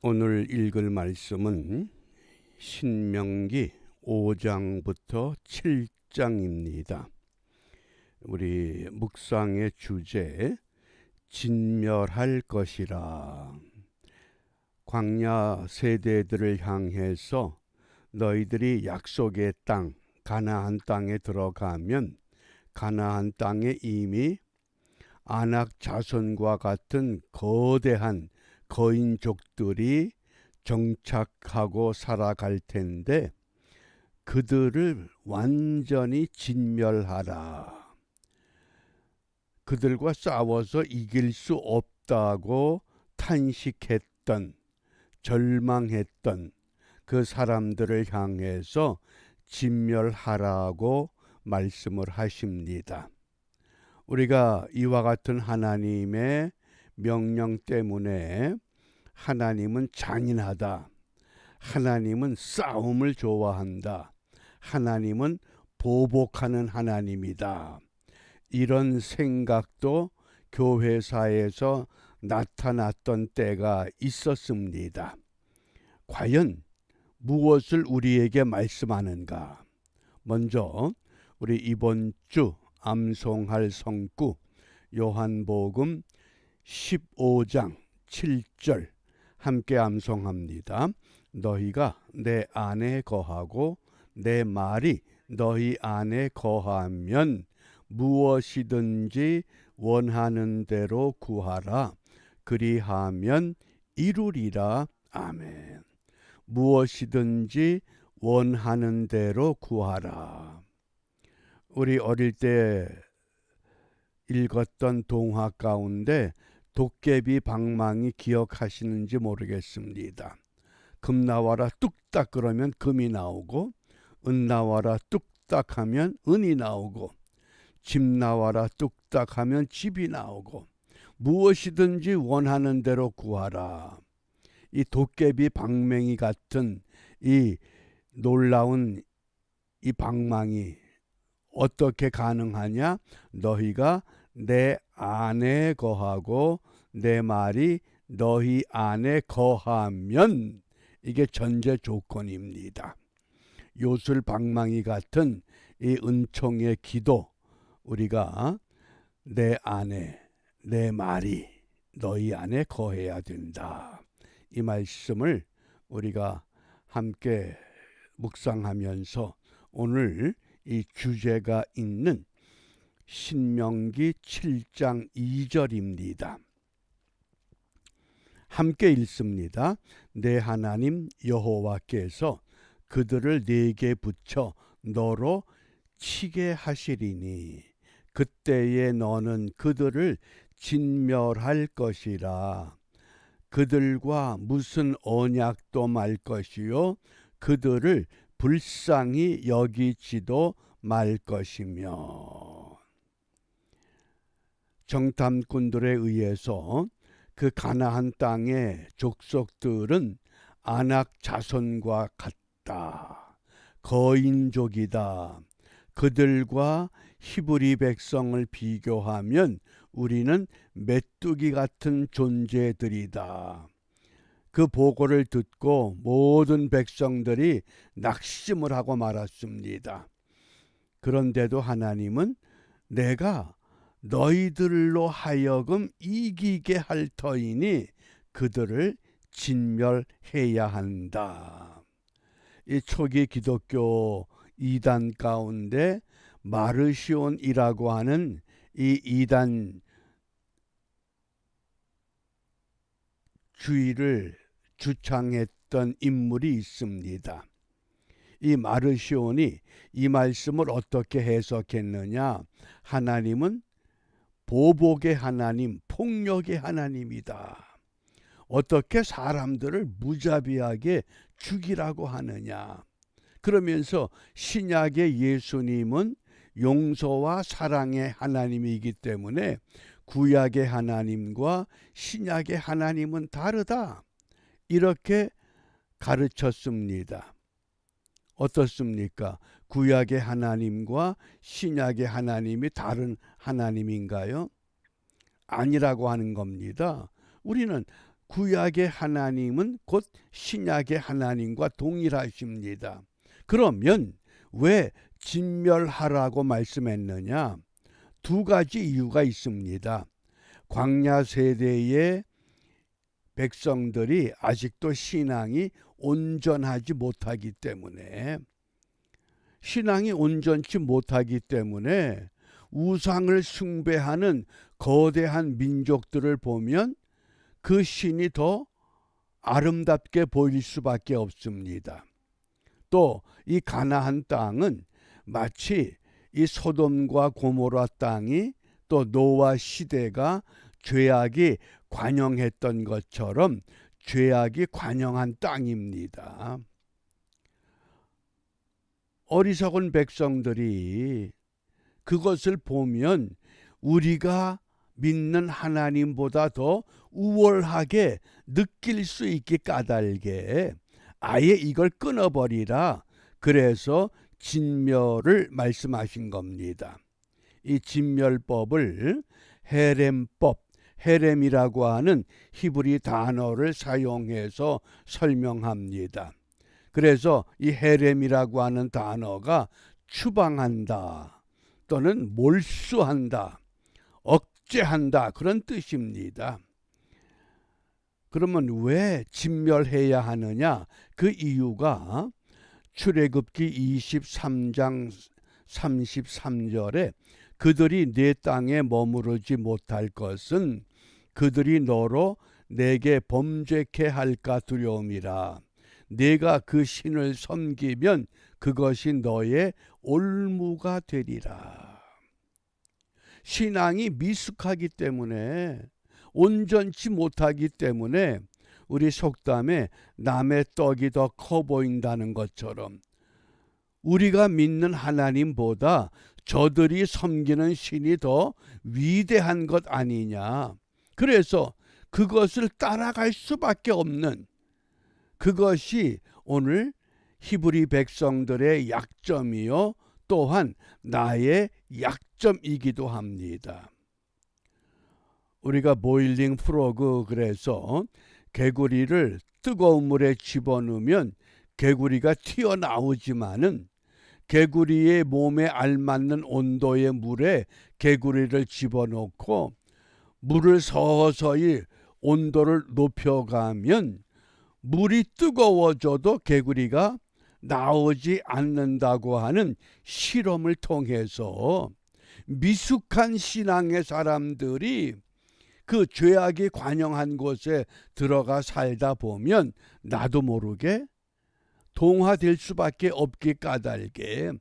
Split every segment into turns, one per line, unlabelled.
오늘 읽을 말씀은 신명기 5장부터 7장입니다. 우리 묵상의 주제, 진멸할 것이라. 광야 세대들을 향해서 너희들이 약속의 땅, 가나안 땅에 들어가면 가나안 땅에 이미 아낙 자손과 같은 거대한 거인족들이 정착하고 살아갈 텐데 그들을 완전히 진멸하라. 그들과 싸워서 이길 수 없다고 탄식했던, 절망했던 그 사람들을 향해서 진멸하라고 말씀을 하십니다. 우리가 이와 같은 하나님의 명령 때문에 하나님은 잔인하다. 하나님은 싸움을 좋아한다. 하나님은 보복하는 하나님이다. 이런 생각도 교회사에서 나타났던 때가 있었습니다. 과연 무엇을 우리에게 말씀하는가? 먼저 우리 이번 주 암송할 성구 요한복음 15장 7절 함께 암송합니다. 너희가 내 안에 거하고 내 말이 너희 안에 거하면 무엇이든지 원하는 대로 구하라. 그리하면 이루리라. 아멘. 무엇이든지 원하는 대로 구하라. 우리 어릴 때 읽었던 동화 가운데 도깨비 방망이 기억하시는지 모르겠습니다. 금 나와라 뚝딱 그러면 금이 나오고, 은 나와라 뚝딱 하면 은이 나오고, 집 나와라 뚝딱 하면 집이 나오고, 무엇이든지 원하는 대로 구하라. 이 도깨비 방망이 같은 이 놀라운 이 방망이 어떻게 가능하냐? 너희가 내 안에 거하고 내 말이 너희 안에 거하면, 이게 전제 조건입니다. 요술 방망이 같은 이 은총의 기도, 우리가 내 안에 내 말이 너희 안에 거해야 된다. 이 말씀을 우리가 함께 묵상하면서 오늘 이 주제가 있는 신명기 7장 2절입니다. 함께 읽습니다. 내 하나님 여호와께서 그들을 네게 붙여 너로 치게 하시리니 그때에 너는 그들을 진멸할 것이라. 그들과 무슨 언약도 말 것이요 그들을 불쌍히 여기지도 말 것이며. 정탐꾼들에 의해서 그 가나안 땅의 족속들은 아낙 자손과 같다. 거인족이다. 그들과 히브리 백성을 비교하면 우리는 메뚜기 같은 존재들이다. 그 보고를 듣고 모든 백성들이 낙심을 하고 말았습니다. 그런데도 하나님은 내가 너희들로 하여금 이기게 할 터이니 그들을 진멸해야 한다. 이 초기 기독교 이단 가운데 마르시온이라고 하는 이 이단 주의를 주창했던 인물이 있습니다. 이 마르시온이 이 말씀을 어떻게 해석했느냐? 하나님은 보복의 하나님, 폭력의 하나님이다. 어떻게 사람들을 무자비하게 죽이라고 하느냐? 그러면서 신약의 예수님은 용서와 사랑의 하나님이기 때문에 구약의 하나님과 신약의 하나님은 다르다. 이렇게 가르쳤습니다. 어떻습니까? 구약의 하나님과 신약의 하나님이 다른 하나님인가요? 아니라고 하는 겁니다. 우리는 구약의 하나님은 곧 신약의 하나님과 동일하십니다. 그러면 왜 진멸하라고 말씀했느냐? 두 가지 이유가 있습니다. 광야 세대의 백성들이 아직도 신앙이 온전하지 못하기 때문에, 신앙이 온전치 못하기 때문에 우상을 숭배하는 거대한 민족들을 보면 그 신이 더 아름답게 보일 수밖에 없습니다. 또 이 가나안 땅은 마치 이 소돔과 고모라 땅이 또 노아 시대가 죄악이 관영했던 것처럼 죄악이 관영한 땅입니다. 어리석은 백성들이 그것을 보면 우리가 믿는 하나님보다 더 우월하게 느낄 수 있게 까닭에 아예 이걸 끊어버리라. 그래서 진멸을 말씀하신 겁니다. 이 진멸법을 헤렘법, 헤렘이라고 하는 히브리 단어를 사용해서 설명합니다. 그래서 이 헤렘이라고 하는 단어가 추방한다 또는 몰수한다, 억제한다 그런 뜻입니다. 그러면 왜 진멸해야 하느냐? 그 이유가 출애굽기 23장 33절에 그들이 내 땅에 머무르지 못할 것은 그들이 너로 내게 범죄케 할까 두려움이라. 내가 그 신을 섬기면 그것이 너의 올무가 되리라. 신앙이 미숙하기 때문에, 온전치 못하기 때문에 우리 속담에 남의 떡이 더 커 보인다는 것처럼 우리가 믿는 하나님보다 저들이 섬기는 신이 더 위대한 것 아니냐. 그래서 그것을 따라갈 수밖에 없는, 그것이 오늘 히브리 백성들의 약점이요 또한 나의 약점이기도 합니다. 우리가 보일링 프로그, 그래서 개구리를 뜨거운 물에 집어넣으면 개구리가 튀어나오지만은 개구리의 몸에 알맞는 온도의 물에 개구리를 집어넣고 물을 서서히 온도를 높여가면 물이 뜨거워져도 개구리가 나오지 않는다고 하는 실험을 통해서 미숙한 신앙의 사람들이 그 죄악이 관영한 곳에 들어가 살다 보면 나도 모르게 동화될 수밖에 없기 까닭에,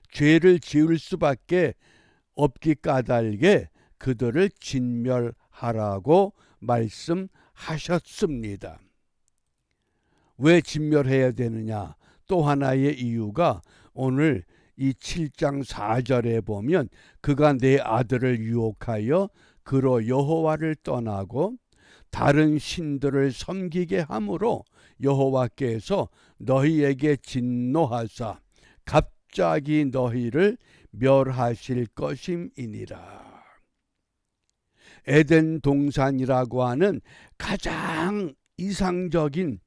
죄를 지을 수밖에 없기 까닭에 그들을 진멸하라고 말씀하셨습니다. 왜 진멸해야 되느냐? 또 하나의 이유가 오늘 이 7장 4절에 보면 그가 내 아들을 유혹하여 그로 여호와를 떠나고 다른 신들을 섬기게 함으로 여호와께서 너희에게 진노하사 갑자기 너희를 멸하실 것임이니라. 에덴 동산이라고 하는 가장 이상적인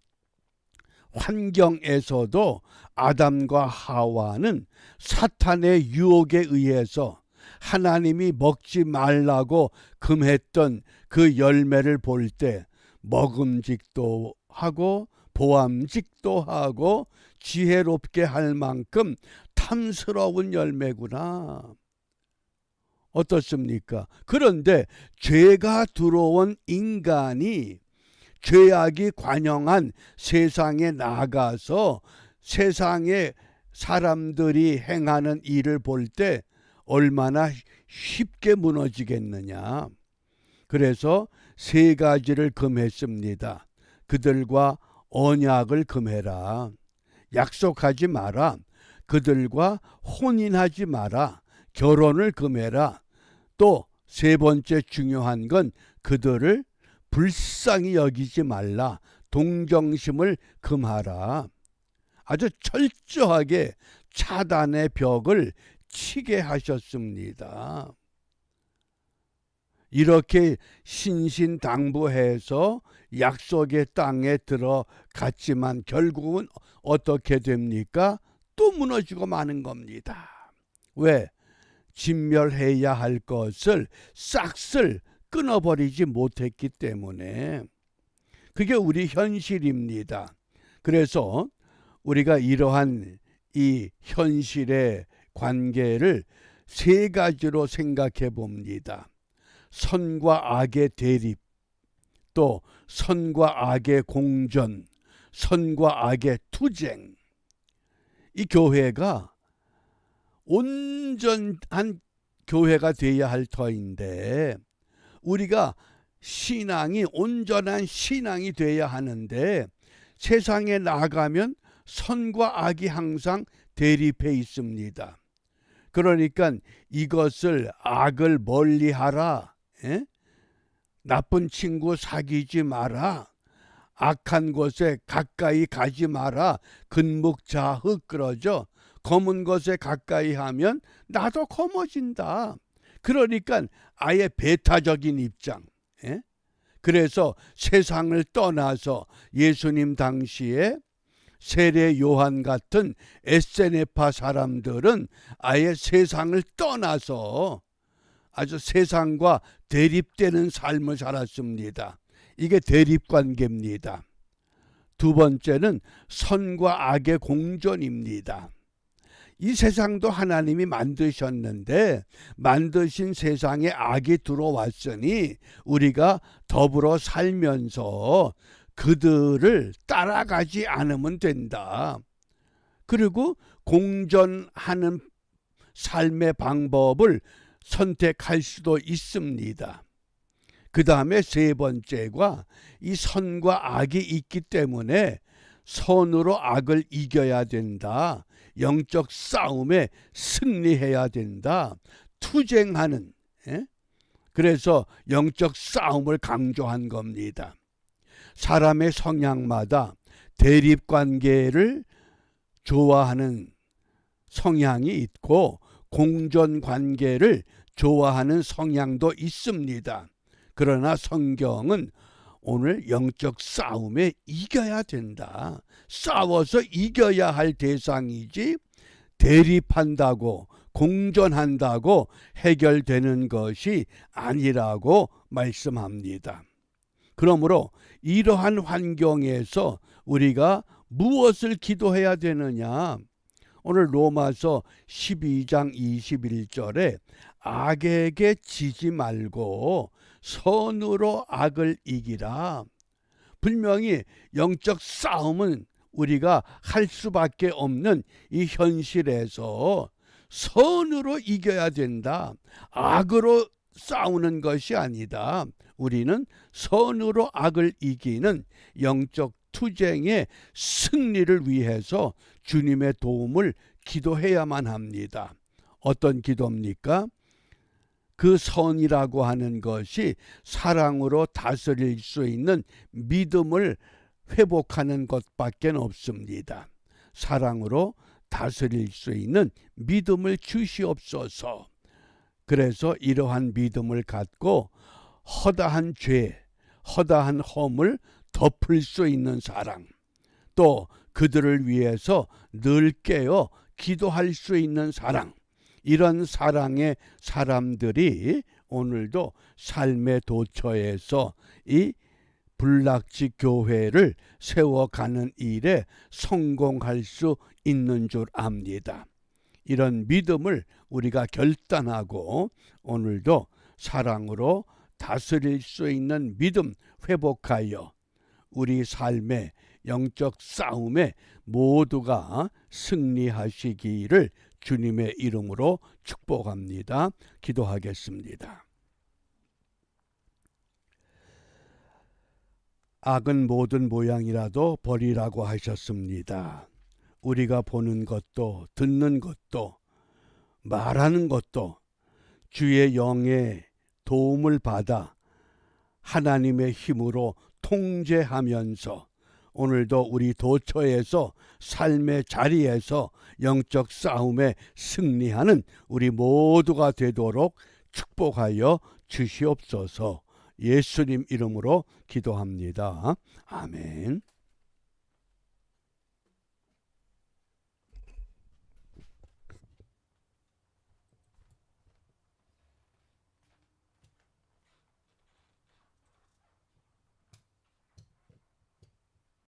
환경에서도 아담과 하와는 사탄의 유혹에 의해서 하나님이 먹지 말라고 금했던 그 열매를 볼 때 먹음직도 하고 보암직도 하고 지혜롭게 할 만큼 탐스러운 열매구나. 어떻습니까? 그런데 죄가 들어온 인간이 죄악이 관영한 세상에 나가서 세상에 사람들이 행하는 일을 볼 때 얼마나 쉽게 무너지겠느냐. 그래서 세 가지를 금했습니다. 그들과 언약을 금해라. 약속하지 마라. 그들과 혼인하지 마라. 결혼을 금해라. 또 세 번째 중요한 건 그들을 불쌍히 여기지 말라. 동정심을 금하라. 아주 철저하게 차단의 벽을 치게 하셨습니다. 이렇게 신신당부해서 약속의 땅에 들어갔지만 결국은 어떻게 됩니까? 또 무너지고 마는 겁니다. 왜? 진멸해야 할 것을 싹쓸 끊어버리지 못했기 때문에. 그게 우리 현실입니다. 그래서 우리가 이러한 이 현실의 관계를 세 가지로 생각해 봅니다. 선과 악의 대립, 또 선과 악의 공전, 선과 악의 투쟁. 이 교회가 온전한 교회가 되어야 할 터인데, 우리가 신앙이 온전한 신앙이 되어야 하는데, 세상에 나가면 선과 악이 항상 대립해 있습니다. 그러니까 이것을 악을 멀리하라, 나쁜 친구 사귀지 마라, 악한 곳에 가까이 가지 마라, 근묵자흑 그러죠. 검은 것에 가까이 하면 나도 검어진다. 그러니까 아예 배타적인 입장. 그래서 세상을 떠나서 예수님 당시에 세례 요한 같은 에세네파 사람들은 아예 세상을 떠나서 아주 세상과 대립되는 삶을 살았습니다. 이게 대립관계입니다. 두 번째는 선과 악의 공존입니다. 이 세상도 하나님이 만드셨는데 만드신 세상에 악이 들어왔으니 우리가 더불어 살면서 그들을 따라가지 않으면 된다. 그리고 공존하는 삶의 방법을 선택할 수도 있습니다. 그 다음에 세 번째가 이 선과 악이 있기 때문에 선으로 악을 이겨야 된다. 영적 싸움에 승리해야 된다. 투쟁하는, 그래서 영적 싸움을 강조한 겁니다. 사람의 성향마다 대립관계를 좋아하는 성향이 있고 공존관계를 좋아하는 성향도 있습니다. 그러나 성경은 오늘 영적 싸움에 이겨야 된다. 싸워서 이겨야 할 대상이지 대립한다고 공존한다고 해결되는 것이 아니라고 말씀합니다. 그러므로 이러한 환경에서 우리가 무엇을 기도해야 되느냐? 오늘 로마서 12장 21절에 악에게 지지 말고 선으로 악을 이기라. 분명히 영적 싸움은 우리가 할 수밖에 없는 이 현실에서 선으로 이겨야 된다. 악으로 싸우는 것이 아니다. 우리는 선으로 악을 이기는 영적 투쟁의 승리를 위해서 주님의 도움을 기도해야만 합니다. 어떤 기도입니까? 그 선이라고 하는 것이 사랑으로 다스릴 수 있는 믿음을 회복하는 것밖에 없습니다. 사랑으로 다스릴 수 있는 믿음을 주시옵소서. 그래서 이러한 믿음을 갖고 허다한 죄, 허다한 허물 덮을 수 있는 사랑, 또 그들을 위해서 늘 깨어 기도할 수 있는 사랑, 이런 사랑의 사람들이 오늘도 삶의 도처에서 이 불락지 교회를 세워가는 일에 성공할 수 있는 줄 압니다. 이런 믿음을 우리가 결단하고 오늘도 사랑으로 다스릴 수 있는 믿음 회복하여 우리 삶의 영적 싸움에 모두가 승리하시기를 주님의 이름으로 축복합니다. 기도하겠습니다. 악은 모든 모양이라도 버리라고 하셨습니다. 우리가 보는 것도 듣는 것도 말하는 것도 주의 영의 도움을 받아 하나님의 힘으로 통제하면서 오늘도 우리 도처에서 삶의 자리에서 영적 싸움에 승리하는 우리 모두가 되도록 축복하여 주시옵소서. 예수님 이름으로 기도합니다. 아멘.